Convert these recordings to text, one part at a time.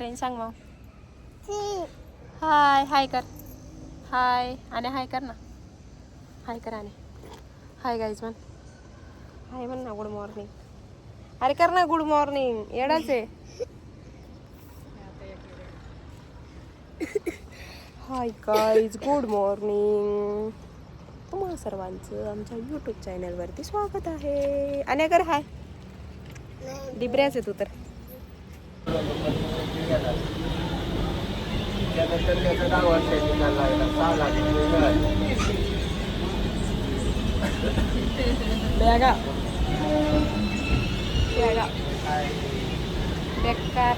Train सांग मग. हाय हाय कर. हाय आणि हाय कर ना. हाय कर आणि हाय गाईज म्हण. हाय म्हण ना. Good morning. अरे कर ना गुड मॉर्निंग. येडाच आहे. Hi guys good morning. तुम्हा सर्वांचं आमच्या यूट्यूब चॅनलवरती स्वागत आहे. आणि कर हाय. डिब्र्याच आहे तू तर. बॅगा बॅगा बेकार.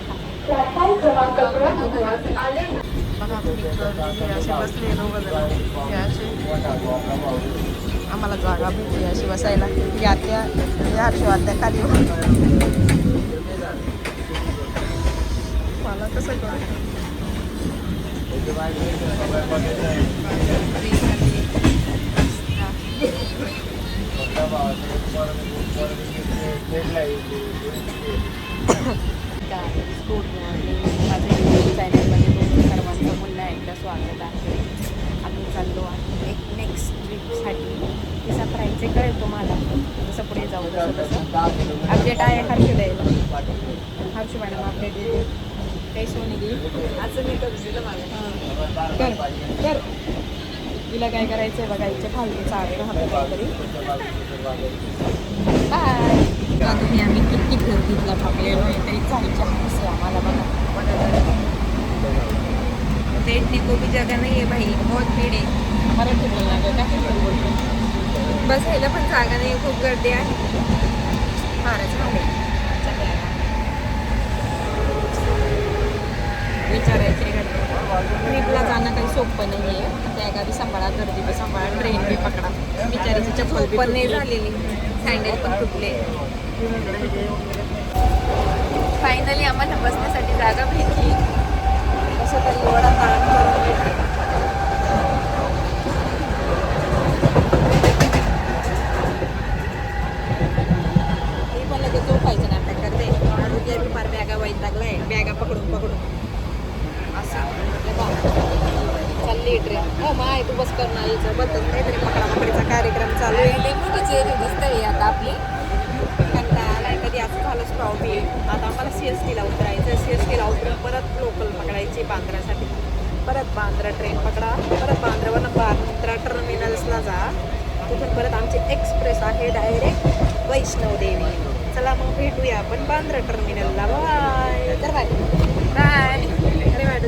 बघा तुम्ही असे बसले आम्हाला जागा भेटली अशी बसायला. या हर्षवाद्या खाली मला कसं कळतं. Good morning. माझ्या यूट्यूब चॅनलमध्ये तुमचं सर्वांचं पुन्हा एकदा स्वागत आहे. आम्ही चाललो आहे एक नेक्स्ट ट्रिपसाठी. ती सरप्राईज कळेल तुम्हाला जसं पुढे जाऊ तसं अपडेट आहे. हर्षू द्यायला हर्षू मॅडम अपडेट देते. काही सोनी घे असं मी करू दिलं मला. कर तिला काय करायचं आहे बघायचं. फालतू चालू राहतं काहीतरी. बाय. तुम्ही आम्ही किती गर्दीतला थांबलेलो आहे तरी जायच्या हसं आम्हाला. बघा देखने को भी जगह नाही आहे भाई. बहुत भीड आहे. मराठी बोलणार काय बोलतो. बसायला पण जागा नाही. खूप गर्दी आहे. फारच आहे. विचारायचे ट्रिपला जाणं काही सोपं नाही आहे. त्या गावी सांभाळा, गर्दी बी सांभाळा, ट्रेन बी पकडा. बिचारीची चप्पल पण नाही झालेली, सँडल पण तुटले. फायनली आम्हाला बसण्यासाठी जागा भेटली. कसं तरी एवढा ताण करून भेटली. हे पण लगेच झोपायचं नाटक करते. आरोग्य फार बॅगा वाईट लागलाय. बॅगा पकडून असं चालली ट्रेन. हो माय तू बस करणार यायचं बद्दल काहीतरी पकडापकडीचा कार्यक्रम चालू आहे. मोठीची दिसतंय आता आपली. कंटाळा कधी असं झालं स्टॉप येईल. आता आम्हाला CSTला उतरायचं. CSTला उतरून परत लोकल पकडायची बांद्रासाठी. परत बांद्रा ट्रेन पकडा. परत बांद्रावरनं बांद्रा टर्मिनल्सला जा. तिथून परत आमची एक्सप्रेस आहे डायरेक्ट वैष्णवदेवी. चला मग भेटूया आपण बांद्रा टर्मिनलला. बाय. तर बाय बाय. अरे मॅडम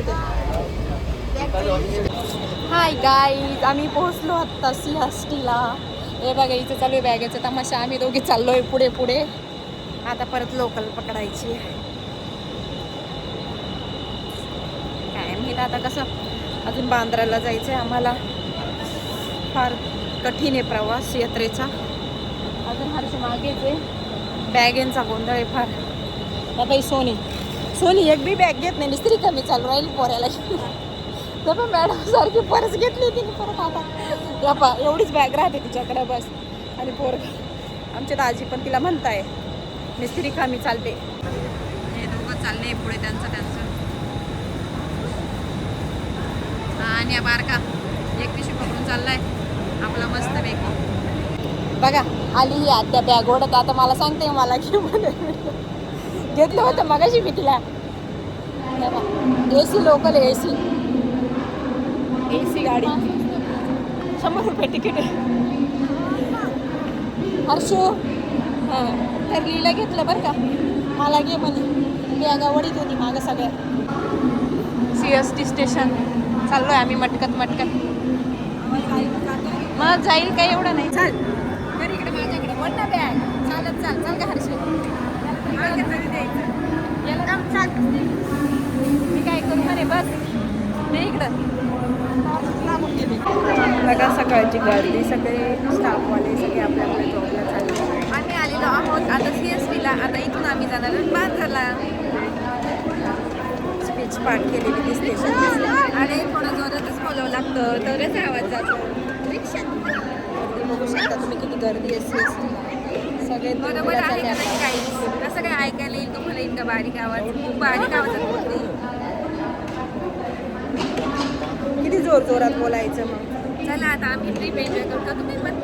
हाय गाईज. आम्ही पोहोचलो आत्ता CSTला. हे बघा इथं चालू आहे बॅगेचा तमाशा. आम्ही दोघी चाललोय पुढे पुढे. आता परत लोकल पकडायची. काय माहित आता कसं. अजून बांद्राला जायचं आहे आम्हाला. फार कठीण आहे प्रवास यात्रेचा. अजून हर्ष मागेच आहे. बॅगेंचा गोंधळ आहे फार. बाई सोनी एक बी बॅग घेत नाही. स्त्री कमी चालू राहील पोऱ्याला. तर पण मॅडम सारखी परस घेतली तिने परत. आता पा एवढीच बॅग राहते तिच्याकडे बस. आणि आमच्या दाजी पण तिला म्हणताय मिस्त्री कामी चालते. हे दोघं चालले पुढे त्यांचं. आणि बारका एक पिशवी पकडून चाललाय आपला मस्त पैकी. बघा आली ही आत्या बॅग ओढत. आता मला सांगते मला घेतलं होतं मगाशी मी तिला. AC लोकल AC गाडी 100 रुपये तिकीट आहे. हर्षू हां तर लीला घेतलं बरं का. मला घे म्हणे. बॅगा वडीत होती मागं सगळ्या. CST स्टेशन चाललो आहे आम्ही मटकत. मग जाईल काय एवढं नाही. चाल तर इकडे माझ्याकडे वड ना बॅग. चाल का हर्षू. मी काय करू म्हणे बस ते इकडं. बघा सकाळची गर्दी. सगळे स्टाफवाले सगळे आपल्या जॉबला चालले. आम्ही आलेलो आहोत आता CSTला. आता इथून आम्ही जाणार बांद्राला. स्पीच पाठ केलेली दिसते. आणि थोडं जोरातच बोलावं लागतं तरच आवाज जातो. रिक्षात बघू शकता तुम्ही किती गर्दी आहे CSTला. सगळे बरोबर आहे का नाही काही. कसं काय ऐकायला येईल तुम्हाला इतका बारीक आवाज. खूप बारीक आवाजात बोलते. जोर जोरात बोलायचं मग. चला आता आम्ही ट्रिप एन्जॉय करू का तुम्ही पण?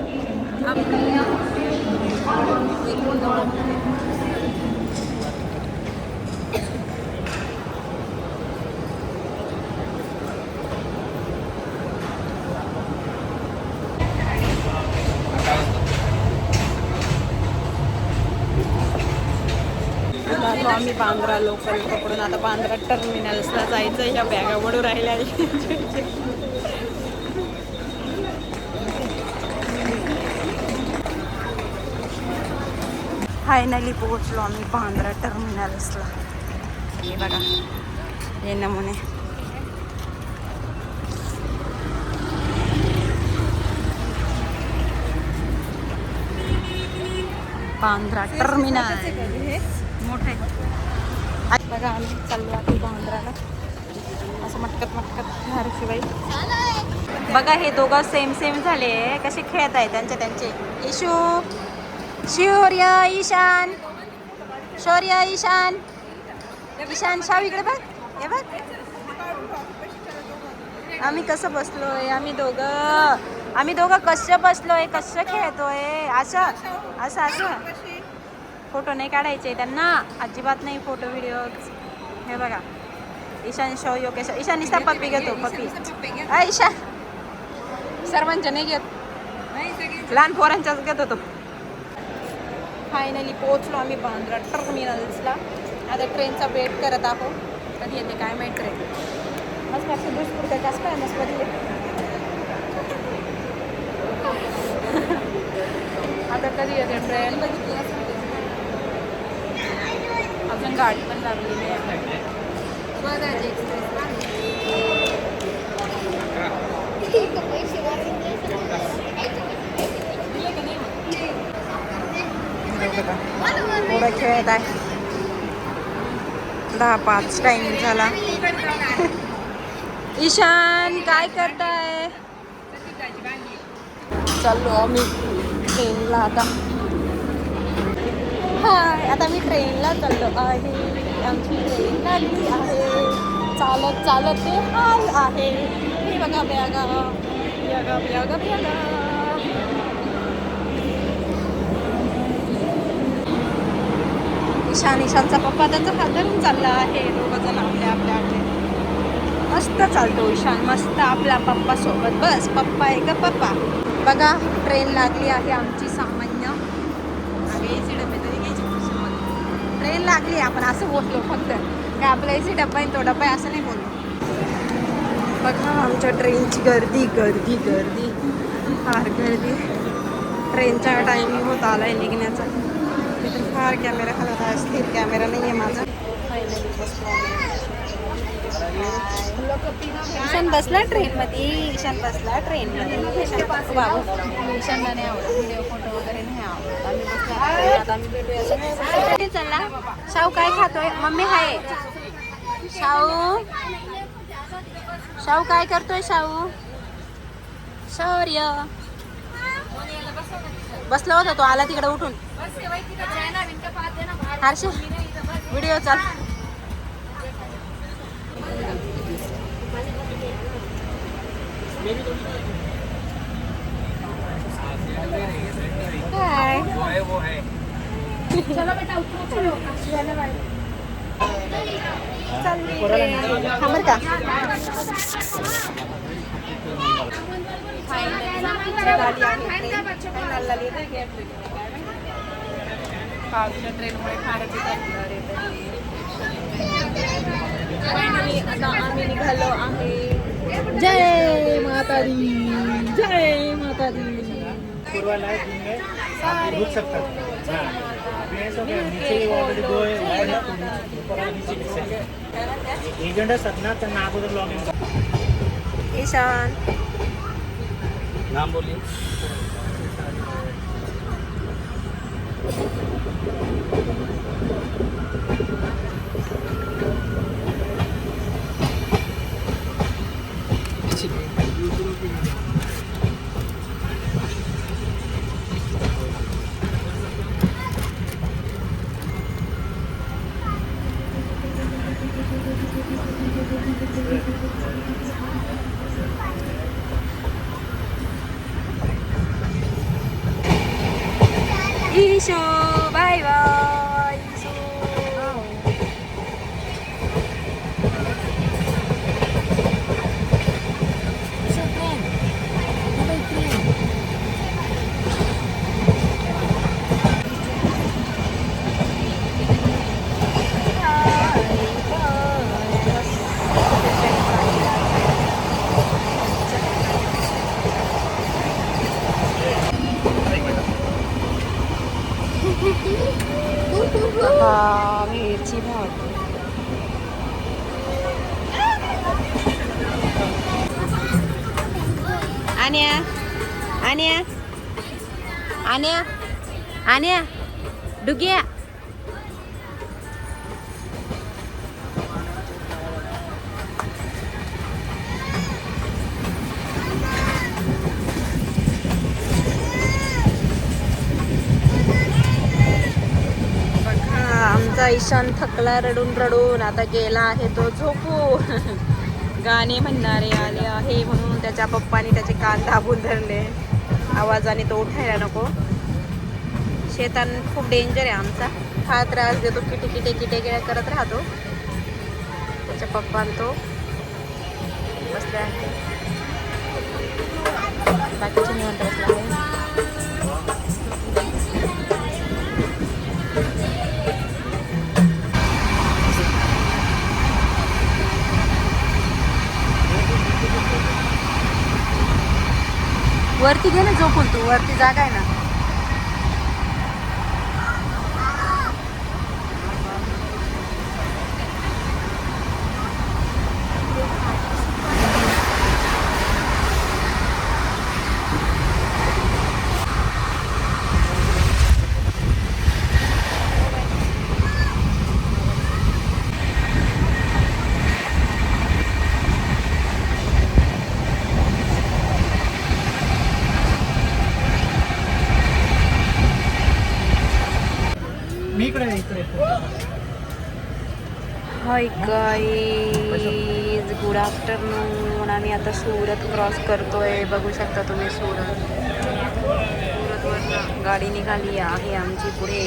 आलो आम्ही बांद्रा लोकल पकडून. आता बांद्रा टर्मिनल्सला जायचं. ह्या बॅगा वडू राहिल्या. फायनली पोहोचलो आम्ही बांद्रा टर्मिनल्सला. हे बघा हे नमुने. बांद्रा टर्मिनल मोठे बघा. आम्ही चाललो आता बांद्राला. असं मटकत मटकत हरशिबाई. बघा हे दोघं सेम सेम झाले. कसे खेळत आहे त्यांचे. इशू शौर्य ईशान. शौर्य ईशान. ईशान शाव इकडे बघ. हे बघ आम्ही कसं बसलोय. आम्ही दोघं कसं बसलोय. कसं खेळतोय. असं फोटो नाही काढायचे त्यांना अजिबात नाही. Photo video. हे बघा ईशान शो योगेश. ईशान निस्ता पप्पी घेतो. पप्पी ईशान सर्वांच्या नाही घेत. लहान पोरांच्याच घेत होतो. फायनली पोहोचलो आम्ही बांद्रा टर्मिनल्सला. आता ट्रेनचा वेट करत आहोत. कधी येते काय माहीत ट्रेन. मस्त मस्त दुसपुरतं कसं काय मस्त बघितले. आता कधी येते ट्रेन बघितली. अजून गाडी पण लागलेली आहे. स्वराज एक्सप्रेस थोडं खेळत आहे. 10:05 टाइम झाला. ईशान काय करताय. चाललो आम्ही ट्रेनला आता. हाय आता मी ट्रेनला चाललो आहे. आमची ट्रेन लागली आहे. चालत चालत ते हाल आहे. हे बघा बॅगा बॅगा बॅगा बॅगा. ईशानचा पप्पा त्याचा हात धरून चालला आहे. दोघं जण आपल्या मस्त चालतो ईशान. मस्त आपल्या पप्पा सोबत. बस पप्पा आहे का पप्पा. बघा ट्रेन लागली आहे आमची सामान्य. ट्रेन लागली. आपण असं बोललो फक्त काय आपला एसी डब्बा आहे तो डब्बा आहे असं नाही बोललो. बघा आमच्या ट्रेनची गर्दी गर्दी गर्दी फार गर्दी. ट्रेनचा टायमिंग होत आलाय निघण्याचा. फार कॅमेरा हलत आहे. स्थिर कॅमेरा नाही आहे माझा. ईशान बसला ट्रेनमध्ये. ईशान बसला ट्रेनमध्ये. ईशानला नाही आवडत व्हिडिओ फोटो वगैरे नाही आवडत. आम्ही बसला. आता आम्ही भेटूया. चला शाहू काय खातोय. मम्मी हाय. शाहू काय करतोय. शौर्य बसला होता तो. आला तिकडे उठून. हर्ष व्हिडिओ चाल. हाय. चलो बेटा उतरो. चलो चालली ट्रेन. थांबर का. ट्रेनमुळे फायनली आता आम्ही निघालो आहे. जय माता दी. जय माता दी. एजंट असतात ना त्यांना अगोदर लॉग इन कर. ईशान नाम बोलिए. इशू बाय बाय हा मिरची भाजी आण्या आण्या आण्या आण्या डुग्या आमचा ईशान थकला रडून रडून आता गेला आहे तो झोपू गाणे म्हणणारे आले आहे म्हणून त्याच्या पप्पानी त्याचे कान दाबून धरले आवाजाने तो उठायला नको. शेतान खूप डेंजर आहे आमचा हा त्रास देतो किटे किटे किटे किटे करत राहतो. त्याच्या पप्पान तो बसले आहे बाकीचे निवांत बसला आहे. वरती घे ना झोपून तू वरती जागा आहे ना. मी इकडे हाय गाईज गुड आफ्टरनून. आम्ही आता सुरत क्रॉस करतोय बघू शकता तुम्ही सुरतवरून गाडी निघाली आहे आमची पुढे.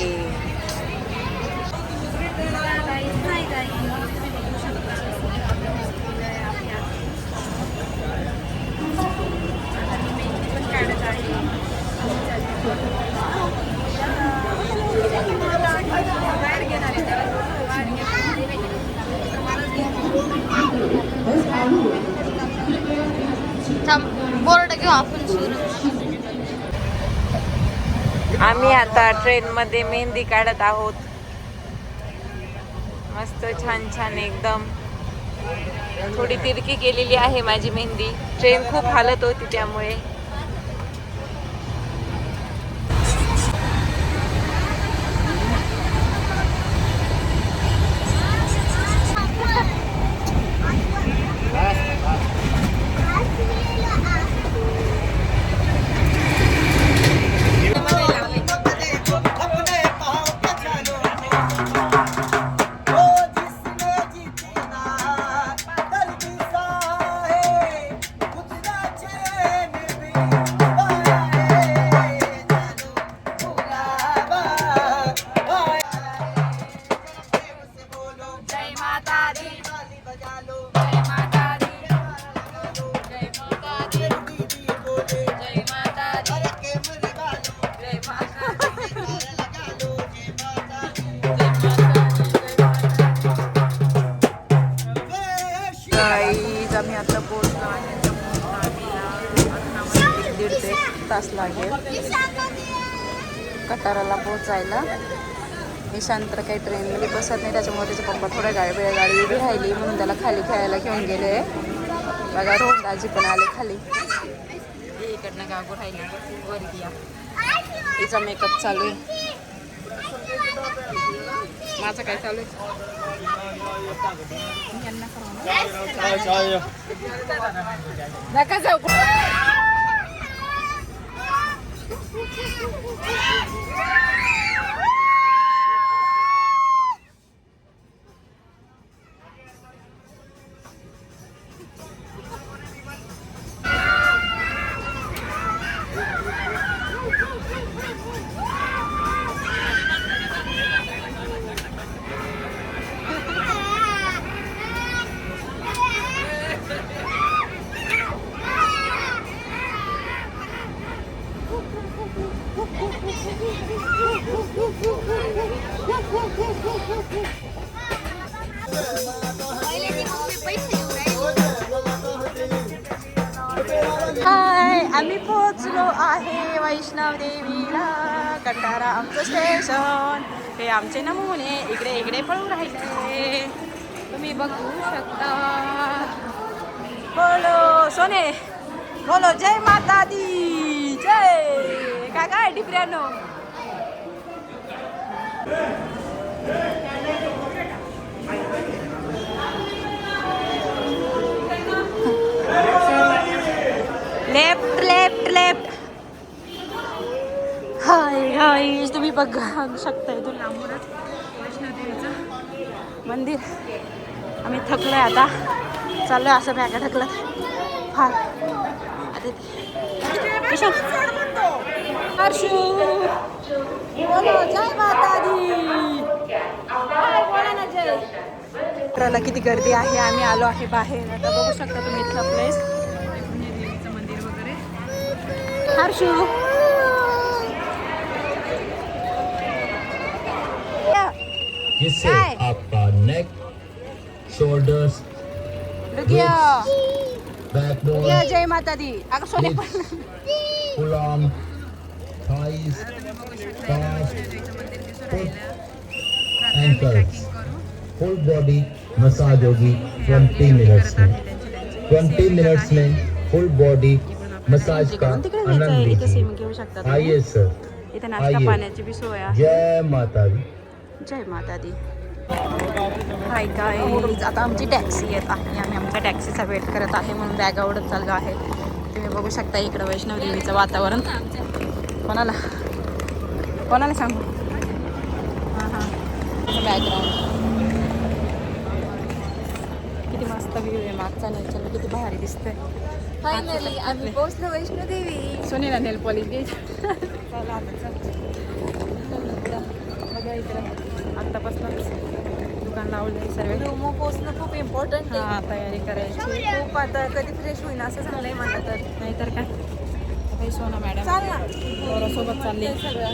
बोर्ड घेऊ आपण सुरू. आम्ही आता ट्रेन मध्ये मेहंदी काढत आहोत. मस्त छान छान एकदम थोडी तिरकी केलेली आहे माझी मेहंदी. ट्रेन खूप हालत होती त्यामुळे. आम्ही आता पोहोचलो आहे. 1.5 ते 1 तास लागेल कटाराला पोहोचायला. ईशान तर काही ट्रेनमध्ये बसत नाही त्याच्यामुळे त्याचे पप्पा थोड्या गाडी उभी राहिली म्हणून त्याला खाली खेळायला घेऊन गेले. बघा रोहनदाजी पण आले खाली. इकडनं गागो राहिली वरती या. तिचा मेकअप चालू आहे. माझं काय चालू आहे नका जाऊ. आम्ही पोहोचलो आहे वैष्णव देवीला. कटारा आमचं स्टेशन. हे आमचे नमुने इकडे इकडे पळून राहिले, तुम्ही बघू शकता. बोलो सोने, बोलो जय माता दी जय. काय काय डिप्र्यानो. Left left left. हाय हाय तुम्ही बघा शकता इथून लांबूनच वैष्णोदेवीचं मंदिर. आम्ही थकलोय आता, चाललोय असं बॅगा ढकलत फार. हर्षू बोलो जय माता दी. बोला ना जय. मित्राला किती गर्दी आहे. आम्ही आलो आहे बाहेर. आता बघू शकता तुम्ही इथला प्लेस, देवीचं मंदिर वगैरे. हर्षू जिससे आपका नेक, शोल्डर्स, बैकबोन, जय माता दी. अगं सोने full arm, thighs, cast, foot, ankles, full body massage होगी 20 मिनट्स में. 20 मिनट्स में फुल बॉडी मसाज का आनंद लीजिए. आइए सर, इथे नाश्ता पाण्याची बी सोय आहे. जय माता दी. जय माता दी. हाय गाईज, आता आमची टॅक्सी येत आहे. आम्ही आमच्या टॅक्सीचा वेट करत आहे म्हणून बॅग आवडत चाललो आहे. तुम्ही बघू शकता इकडं वैष्णवदेवीचं वातावरण. कोणाला कोणाला सांगू. हां हां बॅकग्राऊंड किती मस्त व्ह्यू आहे मागचा. नेचर किती भारी दिसतंय. फायनली आम्ही पोहोचलो वैष्णोदेवी. सोनीला नेल पॉलिश घ्यायची. बघा इकडं आत्तापासून दुकान लावलं सर्व. डोमो पोहोचणं खूप इम्पॉर्टंट आहे. हां तयारी करायची. खूप आता कधी फ्रेश होईन असं झालंय मला तर. नाहीतर काय. काही सोना मॅडम चाल ना पोरासोबत चालली सगळं.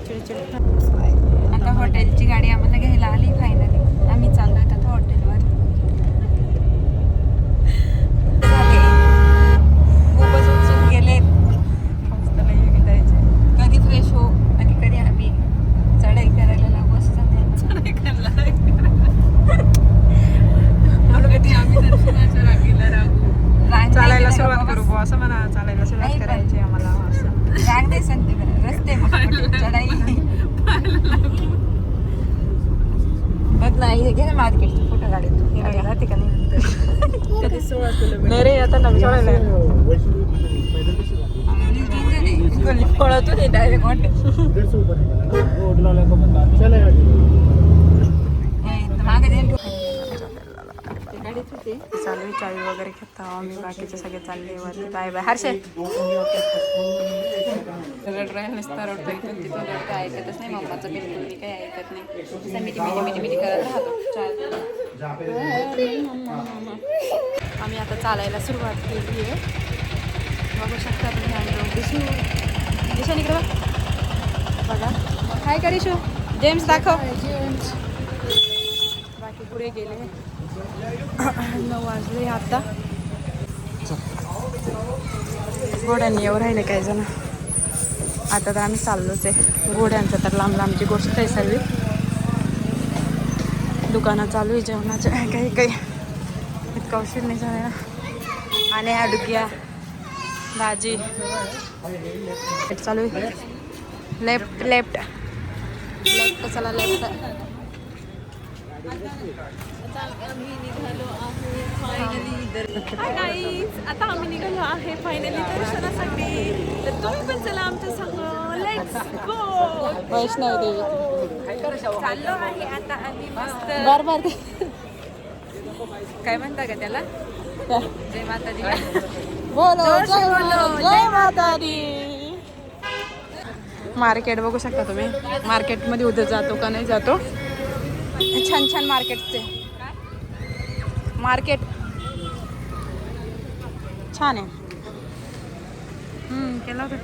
चिडचिड. आता हॉटेलची गाडी आम्हाला घ्यायला आली फायनली. आम्ही चाललोय आता हॉटेलवर. खूपच उत्सुक गेले कधी फ्रेश हो आणि कधी आम्ही चढाई करायला लागू असं झालंय. कधी आम्ही दर्शनाच्या रांगेला राहू. चालायला सुरुवात करू बुवा असं म्हणा. चालायला सुरुवात करायची आम्हाला असं. रांग नाही सांगते बरं, रस्ते चढाई. बघ ना हे घे ना मार्केटची फोटो काढतो. राहते का नाही. कधी 16 किलोमीटर नाही रे आता नवी सोडायला पळतो नाही डायरेक्ट हॉटेल. मागे दे गाडीत होते. चालू आहे. चावी वगैरे घेता आम्ही. बाकीचे सगळे चालले वरती. Bye bye Harshe. रडायला नसता रडतो इथून तिथून रडतो. ऐकतच नाही मम्माचं बिलकुल. मी काही ऐकत नाही. तसं मिठी करत राहतो. आम्ही आता चालायला सुरुवात केली आहे. बघू शकता तुम्ही. आम्ही दिशा इकडे बघा. काय करीशू. जेम्स दाखव. बाकी पुढे गेले. 9 वाजले आता. घोड्यांनी येऊ राहिले काही जण. आता तर आम्ही चाललोच आहे. घोड्यांचं तर लांब लांबची गोष्ट आहे सर्व. दुकानं चालू आहे जेवणाच्या. काही काही इतका उशीर नाही झाला. आणि अडुक्या भाजी चालू आहे. लेफ्ट लेफ्ट लेफ्ट चला लेफ्ट. आता आम्ही निघालो आहे फायनली दर्शनासाठी. तर तुम्ही पण चला आमच्या संग. Let's go Vaishno Devi. चाललो आहे आता आम्ही मस्त. बार बार काय म्हणता का त्याला. जय माता दी. बोलो जय माता दी. मार्केट बघू शकता तुम्ही. मार्केटमध्ये उद्या जातो का नाही जातो. छान छान मार्केटचे मार्केट छान आहे. केलं होतं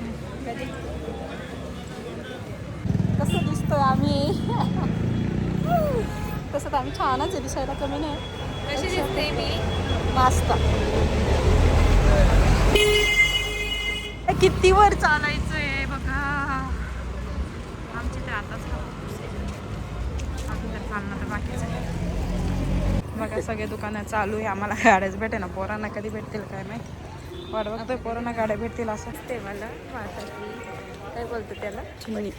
कसं दिसतोय आम्ही. तसं तर आम्ही छानच आहे दिसायला. कमी नाही. कशी दिसते मी. मस्त. किती वर चालायचंय बघा. आमची तर आताच अजून तर चालणं तर बाकीच आहे बघा. सगळे दुकानं चालू आहे. आम्हाला गाड्याच भेटे ना. पोरांना कधी भेटतील काय माहिती. वाट बघतोय पोरांना गाड्या भेटतील असं ते मला वाटतं. काय बोलतो त्याला चिमणी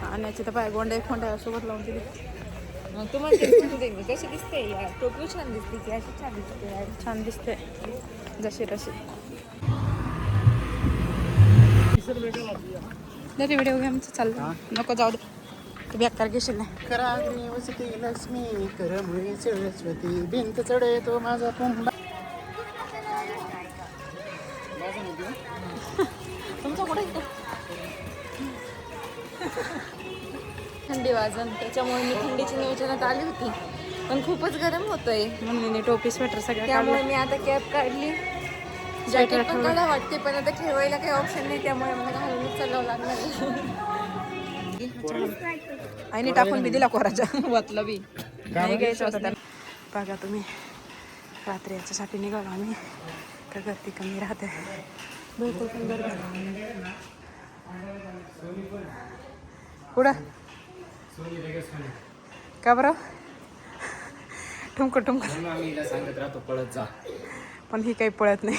आणण्याची तर पाय गोंड्या खोंड्या सोबत लावून दिली. मग तू म्हणते कशी दिसते यार, टोपी छान दिसते की अशी छान दिसते यार. छान दिसते जशी तशी. तरी व्हिडिओ घे आमचं चाललं. नको जाऊ दे तू बेकार घेशील नाही. कराग्नी वसती लक्ष्मी करमुळी सरस्वती भिंत चढे तो माझा पुंबा. तुमचं कुठे थंडी वाजन त्याच्यामुळे मी थंडीची नियोजनात आली होती पण खूपच गरम होतंय म्हणून मी टोपी स्वेटर सगळं त्यामुळे मी आता कॅप काढली. जॅकेट पण काढा वाटते पण आता ठेवायला काही ऑप्शन नाही त्यामुळे मला घालूनच चालावं लागणार आहे. आईने टाकून बी दिला कोराच्या वातलं बी नाही घ्यायचं होतं त्याला. बघा तुम्ही रात्री याच्यासाठी निघालो आम्ही. का गर्दी कमी राहते बिलकुल पण गर्दी. पुढं का बरं ठुमक सांगत राहतो पळत जा पण ही काही पळत नाही.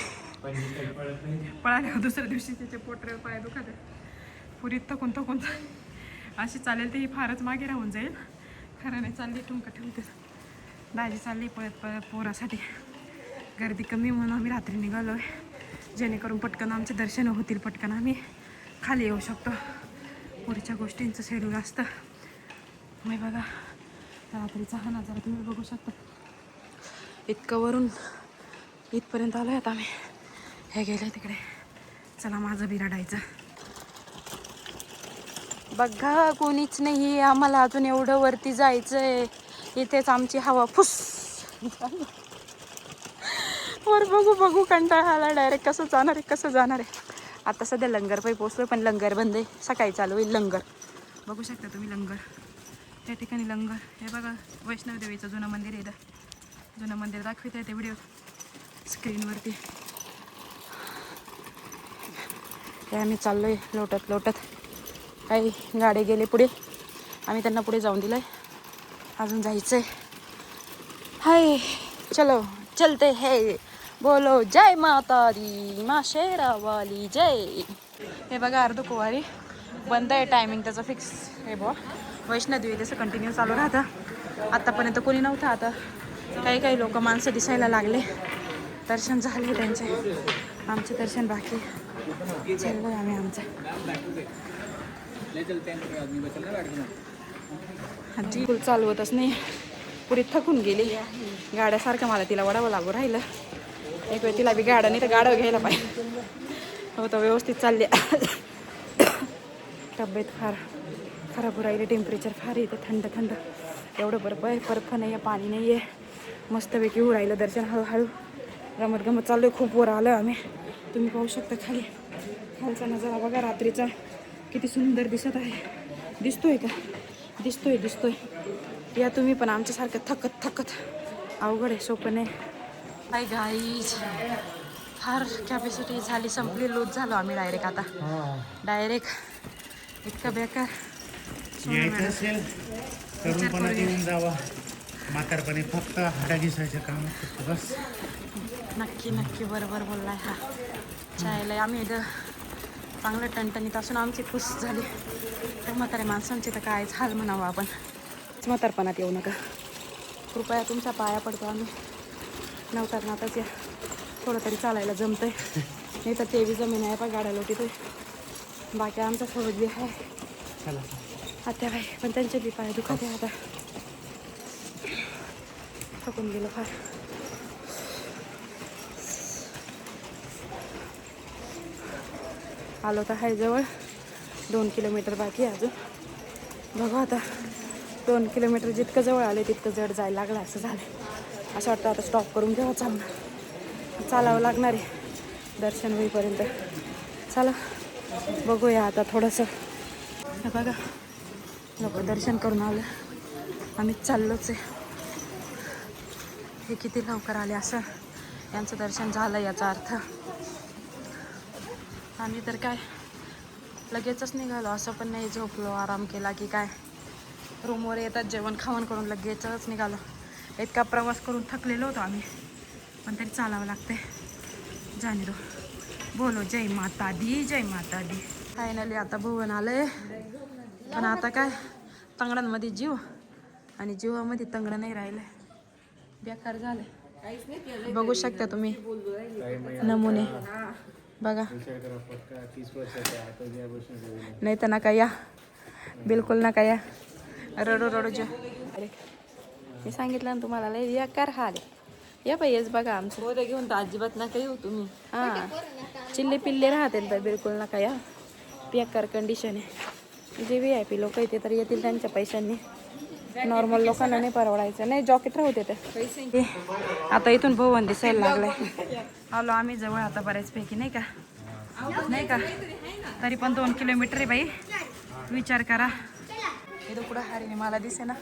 पळाल्यावर दुसऱ्या दिवशी त्याचे पोटरे पाय दुखत पुरीत थकून अशी चालेल तर ही फारच मागे राहून जाईल. खरं नाही चालली ठुमकं ठेवते. दाजी चालली पळत पोरासाठी. गर्दी कमी म्हणून आम्ही रात्री निघालो आहे जेणेकरून पटकन आमचे दर्शन होतील. पटकन आम्ही खाली येऊ शकतो. पुढच्या गोष्टींचं शेड्यूल असतं. मग बघा रात्रीचा हा नजारा तुम्ही बघू शकता. इतकं वरून इथपर्यंत आलो आहेत आम्ही. हे गेले तिकडे. चला माझं बी रडायचं. बघा कोणीच नाही. आम्हाला अजून एवढं वरती जायचंय. इथेच आमची हवा फुस वर बघू कंटाळा आला. डायरेक्ट कसं जाणार आहे. आता सध्या लंगरपाई पोचलोय पण लंगर बंद आहे. सकाळी चालू होईल लंगर. बघू शकता तुम्ही लंगर. त्या ठिकाणी लंगर. हे बघा वैष्णवदेवीचं जुनं मंदिर आहे. जुनं मंदिर दाखवत आहे ते व्हिडिओ स्क्रीनवरती. हे आम्ही चाललोय लोटत. काही गाडी गेले पुढे. आम्ही त्यांना पुढे जाऊन दिलंय. अजून जायचंय. हाय चलो चलते है. बोलो जय माता दी माँ शेरावाली जय. हे बघा अर्ध कुवारी बंद आहे. टायमिंग त्याचं फिक्स आहे बुवा. वैष्णोदेवी तसं कंटिन्यू चालू राहतं. आत्तापर्यंत कोणी नव्हतं. आता काही लोक माणसं दिसायला लागले. दर्शन झाले त्यांचे. आमचे दर्शन बाकी. चाललोय आम्ही आमचं. आजी फुल चालवतच नाही. पुढे थकून गेली गाड्यासारखं. मला तिला वडावं लागू राहिलं. एक वेळ तिला बी गाडा नाही तर गाडं घ्यायला पाहिजे होतं. व्यवस्थित चालले. तब्येत फार खराब हो राहिली. टेम्परेचर फार येतं थंड. एवढं बर्फ नाही आहे पाणी नाही आहे. मस्तपैकी होऊ राहिलं दर्शन. हळूहळू रमत चालू आहे. खूप वर आलो आम्ही. तुम्ही पाहू शकता खालचा नजारा बघा रात्रीचा किती सुंदर दिसत आहे. दिसतोय का? दिसतोय. या तुम्ही पण आमच्यासारखं थकत अवघड आहे. सोपं नाही. हाय गाईज फार कॅपॅसिटी झाली संपली. लूज झालो आम्ही डायरेक्ट. आता डायरेक्ट इतकं बेकार. यायचं असेल तरुणपणात येऊन जावा. म्हातारपणे फक्त हाडा घिसायचं काम फक्त बस. नक्की बरोबर बोललाय हा. चायला आम्ही इथं चांगलं टणटणीत असून आमची खुश झाली. तर म्हातारे माणसांची तर कायच हाल म्हणावं आपण. म्हातारपणात येऊ नका कृपया. तुमच्या पाया पडतो आम्ही. नवतारणातच या. थोडं तरी चालायला जमतंय. नाही तर ते बी जमीन आहे पण गाड्या लोटीतोय. बाकी आमच्या सोबत बी आहे आत्याबाई पण त्यांचे बी पाय दुखत आहे. आता थकून गेलो फार. आलो तर आहे जवळ. 2 किलोमीटर बाकी आहे अजून. बघू आता 2 किलोमीटर जितकं जवळ आले तितकं जड जायला लागलं असं झालं. असं वाटतं आता स्टॉप करून घ्यावं. चालावं लागणार आहे दर्शन होईपर्यंत. चला बघूया आता थोडंसं. बघा लोक दर्शन करून आलं. आम्ही चाललोच आहे. हे किती लवकर आले असं यांचं दर्शन झालं याचा अर्थ. आम्ही तर काय लगेचच निघालो, असं पण नाही झोपलो आराम केला की काय. रूमवर येतात जेवण खावण करून लगेचच निघालो. इतका प्रवास करून थकलेलो होतो आम्ही, पण तरी चालावं लागते. जाणे दो, बोलो जय माता दी, जय माता दी. फायनली आता भुवन आलंय, पण आता काय तंगड्यांमध्ये जीव आणि जीवामध्ये तंगडं नाही राहिलंय, बेकार झालंय. बघू शकता तुम्ही नमुने बघा. नाही तर नका या, बिलकुल नका या. रडू रडू जो. अरे मी सांगितलं ना तुम्हाला, लय बेकार हाल आहे. या पाहिजेच बघा आमचं. पोरं घेऊन तर अजिबात नका येऊ तुम्ही. हां चिल्ले पिल्ले राहतील तर बिलकुल नका या. बेकार कंडिशन आहे. जे व्ही आय पी लोक येते तर येतील त्यांच्या पैशांनी, नॉर्मल लोकांना नाही परवडायचं. नाही जॉकेट राहते ते. आता इथून भवन दिसायला लागलाय. आलो आम्ही जवळ आता बऱ्याचपैकी, नाही का नाही का. तरी पण 2 किलोमीटर आहे बाई, विचार करा. इथं कुठं हारीने मला दिसे ना,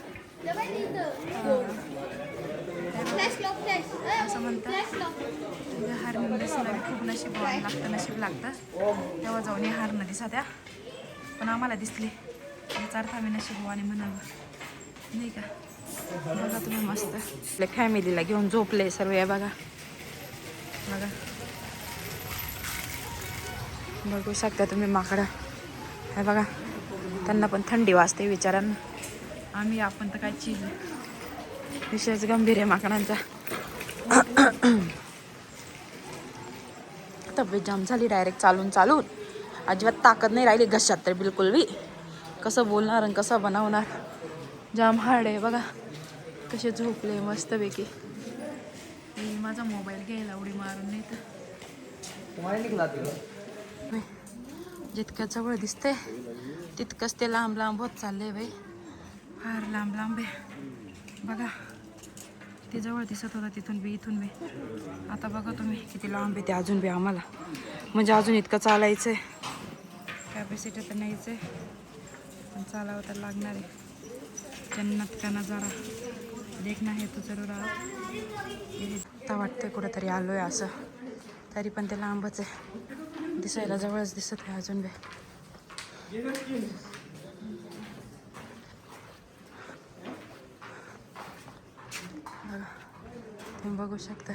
असं म्हणतं हारणं दिसायला खूप नशीबवान लागतं, नशीब लागतं तेव्हा जाऊन हे हारणं दिसा त्या. पण आम्हाला दिसले याचा अर्थ आम्ही नशीबवाने म्हणावं, नाही का. बघा तुम्ही मस्त आपल्या फॅमिलीला घेऊन झोपले सर्व. या बघा बघा, बघू शकता तुम्ही माकडं. हे बघा त्यांना पण थंडी वाजते विचारांना. आम्ही आपण तर काय चीज, विषयच गंभीर आहे माकडांचा. तब्येत जाम झाली डायरेक्ट चालून चालून. अजिबात ताकद नाही राहिली घशात तर बिलकुल बी. कसं बोलणार आणि कसं बनवणार, जाम हार्ड आहे. बघा कसे झोपले मस्तपैकी. माझा मोबाईल घ्यायला उडी मारून, नाही तर जितक्या जवळ दिसते तितकंच ते लांब लांब होत चालले बाई. फार लांब लांब आहे बघा. ते जवळ दिसत होता तिथून बी इथून बी. आता बघा तुम्ही किती लांब आहे ते अजून बी आम्हाला. म्हणजे अजून इतकं चालायचं आहे, कॅपॅसिटी तर नाहीच आहे, पण चालावं तर लागणार आहे. जन्नत का नजारा देखना है तो जरूर आओ. आता वाटतंय कुठंतरी आलो आहे असं, तरी पण ते लांबच आहे, दिसायला जवळच दिसत आहे अजून बी. तुम्ही बघू शकता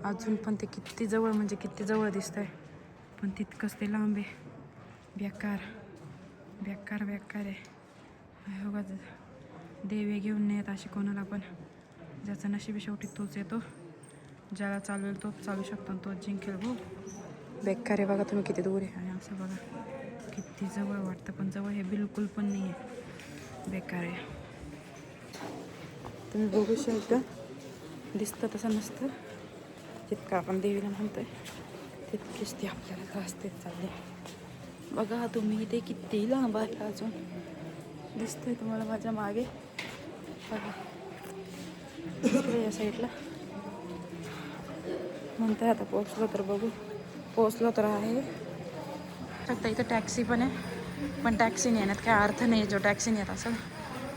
अजून पण ते किती जवळ, म्हणजे किती जवळ दिसत आहे, पण तितकंच ते लांब आहे. बेकार बेकार बेकार आहे. बघा देवे घेऊन नाहीत असे कोणाला पण. ज्याचं नशीब शेवटी तोच येतो, ज्याला चालवेल तोच चालू शकतो आणि तोच जिंकेल. हो बेकार आहे. बघा तुम्ही किती दूर आहे आणि असं बघा किती जवळ वाटतं, पण जवळ हे बिलकुल पण नाही आहे, बेकार आहे. तुम्ही बघू शकता दिसतं तसं नसतं. जितकं आपण देवीला म्हणतोय तितकीच ती आपल्याला त्रास देत चालली. बघा तुम्ही ते किती लांब आहे अजून, दिसतंय तुम्हाला माझ्या मागे. बघा या साईडला म्हणताय. आता पोचलो तर बघू, पोचलो तर आहे. फक्त इथं टॅक्सी पण आहे, पण टॅक्सीने येण्यात काय अर्थ नाही. जो टॅक्सीने येत असेल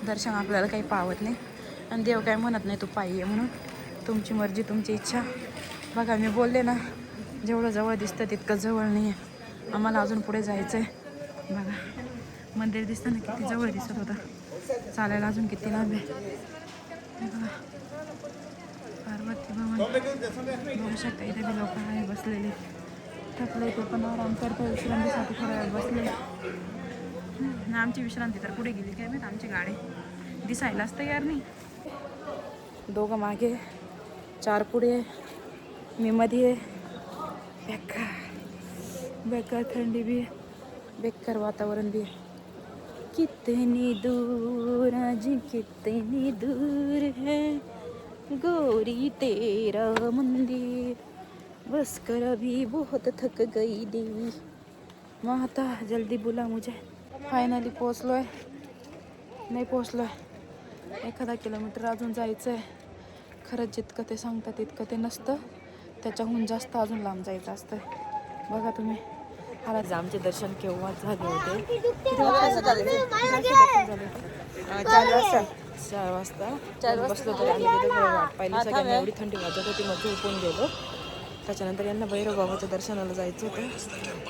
दर्शन आपल्याला काही पावत नाही, आणि देव काय म्हणत नाही तू पायी आहे म्हणून. तुमची मर्जी तुमची इच्छा. बघा मी बोलले ना जेवढं जवळ दिसतं तितकं जवळ नाही आहे, आम्हाला अजून पुढे जायचं आहे. बघा मंदिर दिसतं ना किती जवळ दिसत होतं, चालायला अजून किती लांब आहे. बघा पार्वती भवन बघू शकता. इथे बी लोक आहे बसलेले, थकले ते पण आराम करतो, विश्रांतीसाठी थोड्या वेळ बसले. आमची विश्रांती तर पुढे गेली काय माहीत, आमची गाडी दिसायलाच तयार नाही. दोघं मागे 4 पुढे, मी मध्ये. बेकार बेकार थंडी भी आहे, बेकार वातावरण भी आहे. कितनी दूर आज कितनी दूर है गोरी तेरा मंदिर, बस कर अभी बहुत थक गई देवी माता जल्दी बुला मुझे. फायनली पोचलो आहे, नाही पोचलो आहे, 1 किलोमीटर अजून जायचं आहे. खरंच जितकं ते सांगतात तितकं ते नसतं, त्याच्याहून जास्त अजून लांब जायचं असतं. बघा तुम्ही आज आमचे दर्शन केव्हा झाले होते, 4 वाजता बसलो तरी आम्ही तिथे वाट पाहिली. सगळ्यांना एवढी थंडी वाजत होती, मग झोपून गेलो. त्याच्यानंतर यांना भैरव बाबाच्या दर्शनाला जायचं होतं,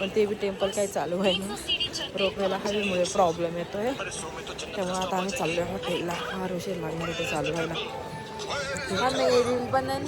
पण ते बी टेम्पल काही चालू आहे ना, रोपवेला हवेमुळे प्रॉब्लेम येतोय. त्यामुळे आता आम्ही चाललो आहे हॉटेलला. फार उशीर लागणार आहे ते चालू व्हायला. हा मी रील पण नाही